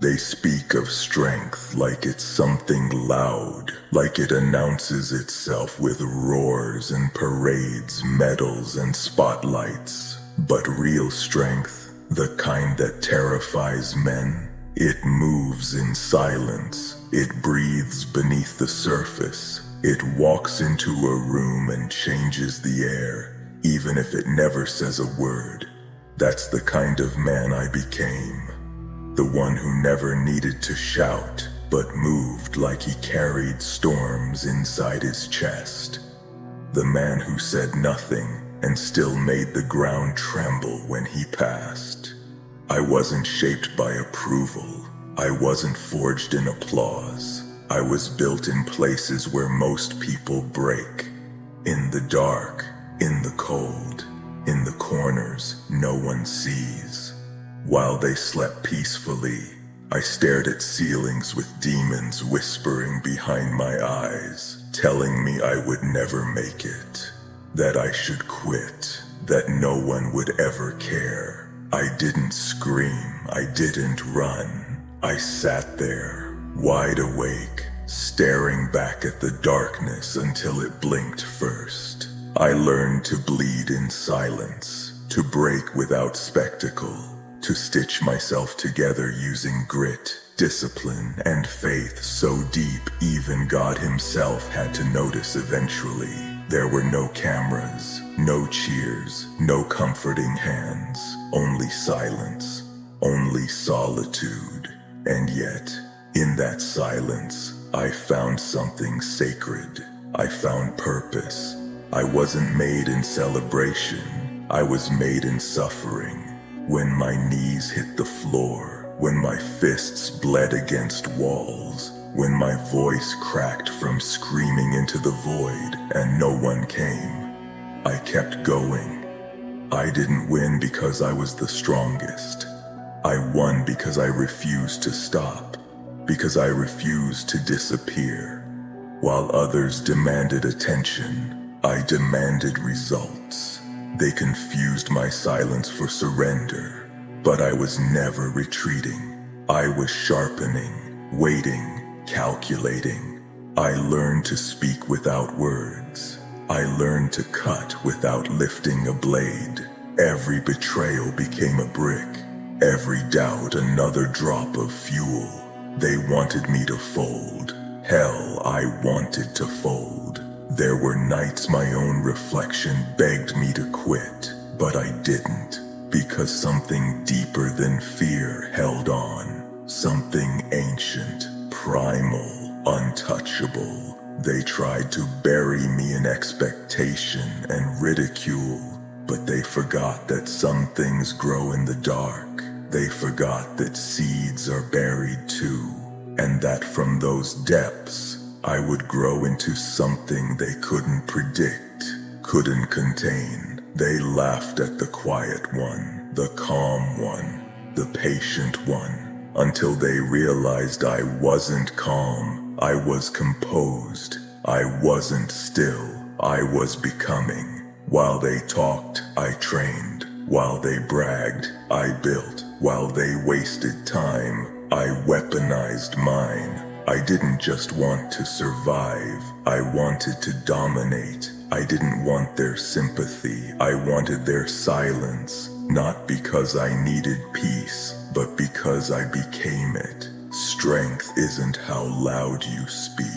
They speak of strength like it's something loud, like it announces itself with roars and parades, medals and spotlights. But real strength, the kind that terrifies men, it moves in silence. It breathes beneath the surface. It walks into a room and changes the air, even if it never says a word. That's the kind of man I became. The one who never needed to shout, but moved like he carried storms inside his chest. The man who said nothing and still made the ground tremble when he passed. I wasn't shaped by approval. I wasn't forged in applause. I was built in places where most people break. In the dark, in the cold, in the corners no one sees. While they slept peacefully, I stared at ceilings with demons whispering behind my eyes, telling me I would never make it, that I should quit, that no one would ever care. I didn't scream, I didn't run. I sat there, wide awake, staring back at the darkness until it blinked first. I learned to bleed in silence, to break without spectacle, to stitch myself together using grit, discipline, and faith so deep even God himself had to notice eventually. There were no cameras, no cheers, no comforting hands, only silence, only solitude. And yet, in that silence, I found something sacred. I found purpose. I wasn't made in celebration. I was made in suffering. When my knees hit the floor, when my fists bled against walls, when my voice cracked from screaming into the void and no one came, I kept going. I didn't win because I was the strongest. I won because I refused to stop, because I refused to disappear. While others demanded attention, I demanded results. They confused my silence for surrender, but I was never retreating. I was sharpening, waiting, calculating. I learned to speak without words. I learned to cut without lifting a blade. Every betrayal became a brick. Every doubt another drop of fuel. They wanted me to fold. Hell, I wanted to fold. There were nights my own reflection begged me to quit, but I didn't, because something deeper than fear held on. Something ancient, primal, untouchable. They tried to bury me in expectation and ridicule, but they forgot that some things grow in the dark. They forgot that seeds are buried too, and that from those depths, I would grow into something they couldn't predict, couldn't contain. They laughed at the quiet one, the calm one, the patient one, until they realized I wasn't calm. I was composed. I wasn't still. I was becoming. While they talked, I trained. While they bragged, I built. While they wasted time, I weaponized mine. I didn't just want to survive, I wanted to dominate. I didn't want their sympathy, I wanted their silence. Not because I needed peace, but because I became it. Strength isn't how loud you speak.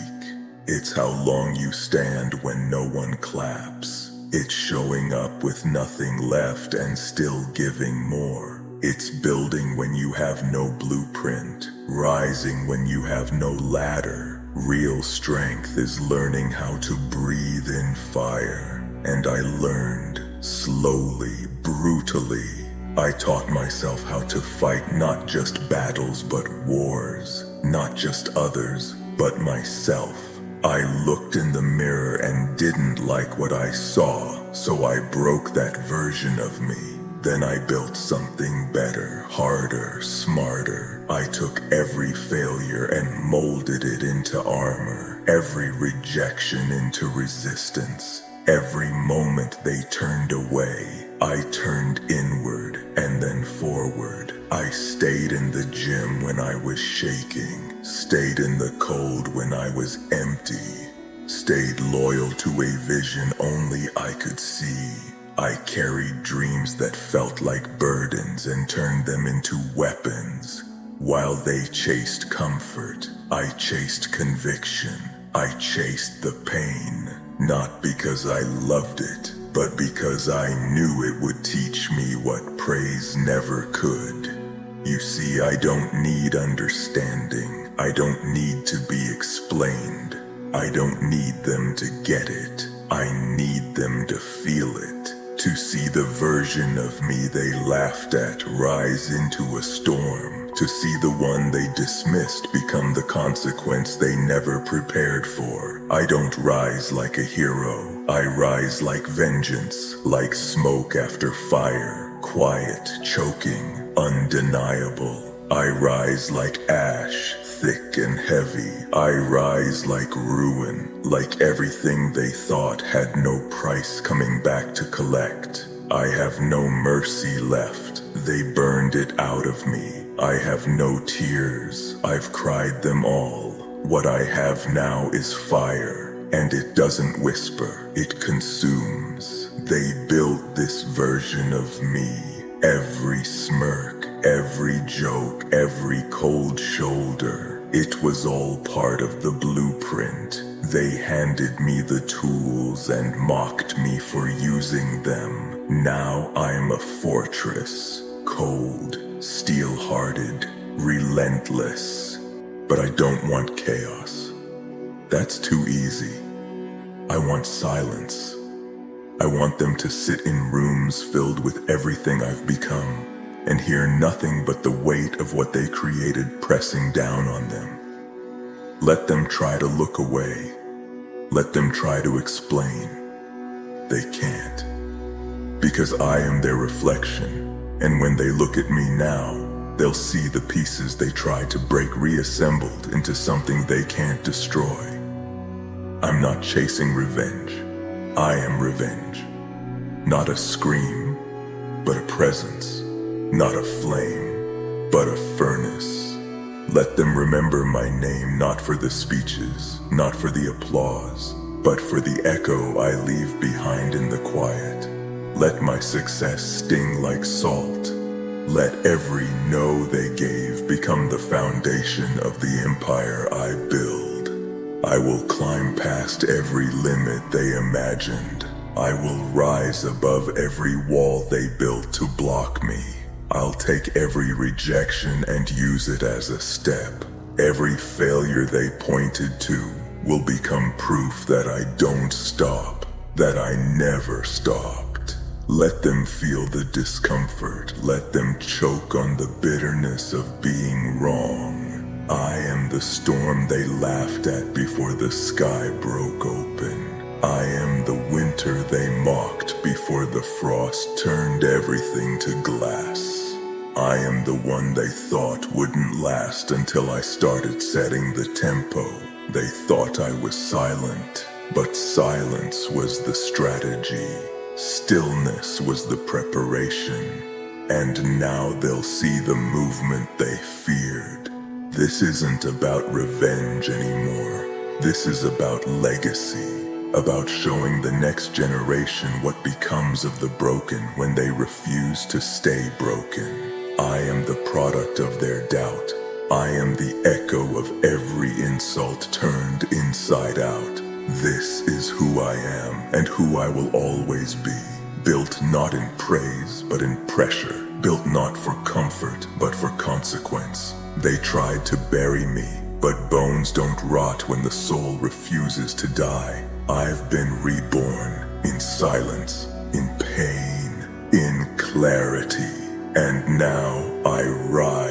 It's how long you stand when no one claps. It's showing up with nothing left and still giving more. It's building when you have no blueprint, rising when you have no ladder. Real strength is learning how to breathe in fire. And I learned, slowly, brutally. I taught myself how to fight not just battles but wars, not just others, but myself. I looked in the mirror and didn't like what I saw, so I broke that version of me. Then I built something better, harder, smarter. I took every failure and molded it into armor, every rejection into resistance. Every moment they turned away, I turned inward and then forward. I stayed in the gym when I was shaking, stayed in the cold when I was empty, stayed loyal to a vision only I could see. I carried dreams that felt like burdens and turned them into weapons. While they chased comfort, I chased conviction. I chased the pain, not because I loved it, but because I knew it would teach me what praise never could. You see, I don't need understanding. I don't need to be explained. I don't need them to get it. I need them to feel it. To see the version of me they laughed at rise into a storm. To see the one they dismissed become the consequence they never prepared for. I don't rise like a hero. I rise like vengeance, like smoke after fire. Quiet, choking, undeniable. I rise like ash, thick and heavy. I rise like ruin, like everything they thought had no price coming back to collect. I have no mercy left. They burned it out of me. I have no tears. I've cried them all. What I have now is fire, and it doesn't whisper, it consumes. They built this version of me. Every smirk, every joke, every cold shoulder. It was all part of the blueprint. They handed me the tools and mocked me for using them. Now I'm a fortress, cold, steel-hearted, relentless. But I don't want chaos. That's too easy. I want silence. I want them to sit in rooms filled with everything I've become and hear nothing but the weight of what they created pressing down on them. Let them try to look away. Let them try to explain. They can't. Because I am their reflection, and when they look at me now, they'll see the pieces they tried to break reassembled into something they can't destroy. I'm not chasing revenge. I am revenge. Not a scream, but a presence. Not a flame, but a furnace. Let them remember my name not for the speeches, not for the applause, but for the echo I leave behind in the quiet. Let my success sting like salt. Let every no they gave become the foundation of the empire I build. I will climb past every limit they imagined. I will rise above every wall they built to block me. I'll take every rejection and use it as a step. Every failure they pointed to will become proof that I don't stop, that I never stopped. Let them feel the discomfort. Let them choke on the bitterness of being wrong. I am the storm they laughed at before the sky broke open. I am the winter they mocked before the frost turned everything to glass. I am the one they thought wouldn't last until I started setting the tempo. They thought I was silent, but silence was the strategy. Stillness was the preparation. And now they'll see the movement they feared. This isn't about revenge anymore. This is about legacy. About showing the next generation what becomes of the broken when they refuse to stay broken. I am the product of their doubt. I am the echo of every insult turned inside out. This is who I am and who I will always be. Built not in praise, but in pressure. Built not for comfort, but for consequence. They tried to bury me, but bones don't rot when the soul refuses to die. I've been reborn in silence, in pain, in clarity, and now I rise.